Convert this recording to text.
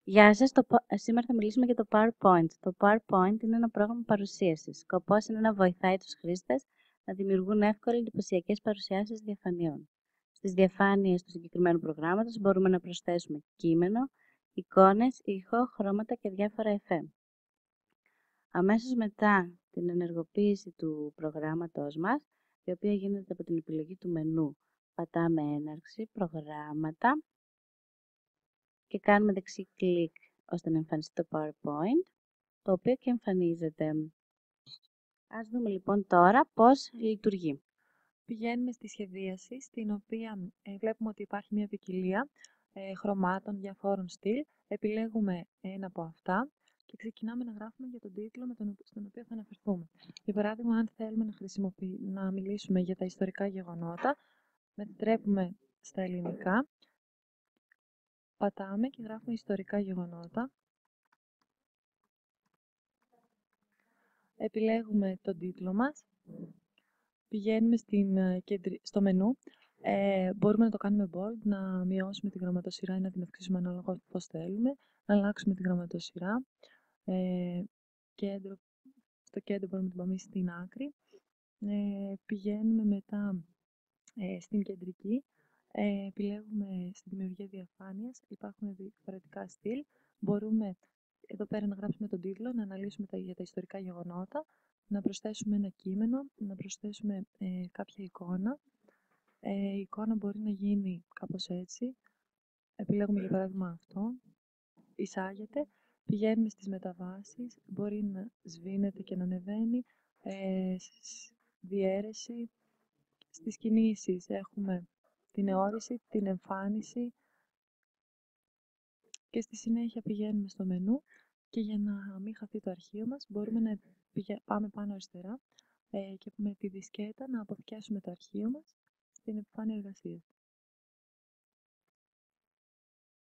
Γεια σας, σήμερα θα μιλήσουμε για το PowerPoint. Το PowerPoint είναι ένα πρόγραμμα παρουσίασης. Σκοπός είναι να βοηθάει τους χρήστες να δημιουργούν εύκολα εντυπωσιακές παρουσιάσεις διαφανειών. Στις διαφάνειες του συγκεκριμένου προγράμματος μπορούμε να προσθέσουμε κείμενο, εικόνες, ήχο, χρώματα και διάφορα εφέ. Αμέσως μετά την ενεργοποίηση του προγράμματος μας, η οποία γίνεται από την επιλογή του μενού, πατάμε έναρξη, προγράμματα και κάνουμε δεξί κλικ ώστε να εμφανιστεί το PowerPoint, το οποίο και εμφανίζεται. Ας δούμε λοιπόν τώρα πώς λειτουργεί. Πηγαίνουμε στη σχεδίαση, στην οποία βλέπουμε ότι υπάρχει μια ποικιλία χρωμάτων διαφόρων στυλ. Επιλέγουμε ένα από αυτά και ξεκινάμε να γράφουμε για τον τίτλο στον οποίο θα αναφερθούμε. Για παράδειγμα, αν θέλουμε να μιλήσουμε για τα ιστορικά γεγονότα, μετατρέπουμε στα ελληνικά, πατάμε και γράφουμε ιστορικά γεγονότα. Επιλέγουμε τον τίτλο μας, πηγαίνουμε στο μενού. Μπορούμε να το κάνουμε bold, να μειώσουμε τη γραμματοσυρά ή να την αυξήσουμε ανάλογα πώς θέλουμε, να αλλάξουμε τη γραμματοσυρά. Στο κέντρο μπορούμε να την πάμε στην άκρη. Πηγαίνουμε μετά στην κεντρική. Επιλέγουμε στη δημιουργία διαφάνειας. Υπάρχουν διαφορετικά στυλ. Μπορούμε εδώ πέρα να γράψουμε τον τίτλο, να αναλύσουμε για τα ιστορικά γεγονότα, να προσθέσουμε ένα κείμενο, να προσθέσουμε κάποια εικόνα. Η εικόνα μπορεί να γίνει κάπως έτσι. Επιλέγουμε για παράδειγμα αυτό. Εισάγεται. Πηγαίνουμε στις μεταβάσεις. Μπορεί να σβήνεται και να ανεβαίνει. Διαίρεση. Στις κινήσεις έχουμε την αιώρηση, την εμφάνιση και στη συνέχεια πηγαίνουμε στο μενού και για να μην χαθεί το αρχείο μας μπορούμε να πάμε πάνω αριστερά και με τη δισκέτα να αποθηκεύσουμε το αρχείο μας στην επιφάνεια εργασίας.